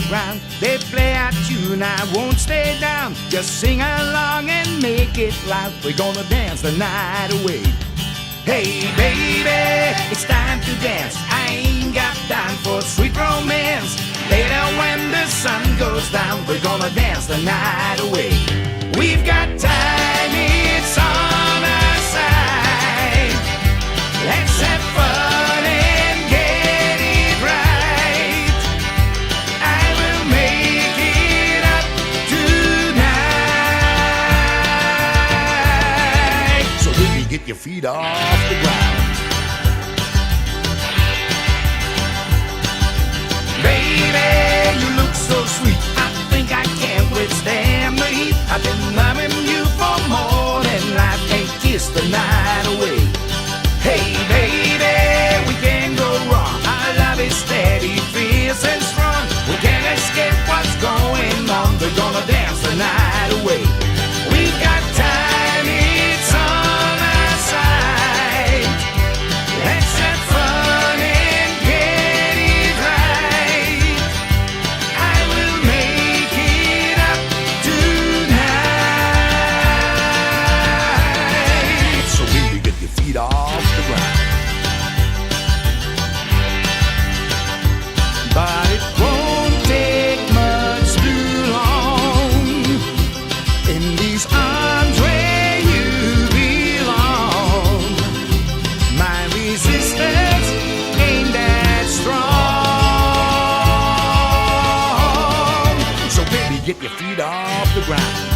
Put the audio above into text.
ground. They play a tune, I won't stay down. Just sing along and make it loud. We're gonna dance the night away. Hey baby, it's time to dance. I ain't got time for sweet romance. Later when the sun goes down, we're gonna dance the night away. We've got time, it's on our side. Let's have fun and get it right. I will make it up tonight. So baby, get your feet off the ground. Baby, you look so sweet. I think I can't withstand the heat. I've been loving you for more than life. Can't kiss the night away. Hey baby, we can't go wrong. Our love is steady, fierce and strong. We can't escape what's going on. We're gonna dance the night away. We've got time, it's on our side. Let's have fun and get it right. I will make it up tonight. So baby, get your feet off the ground. But it won't take much too long. In these arms where you belong, my resistance ain't that strong. So baby, get your feet off the ground.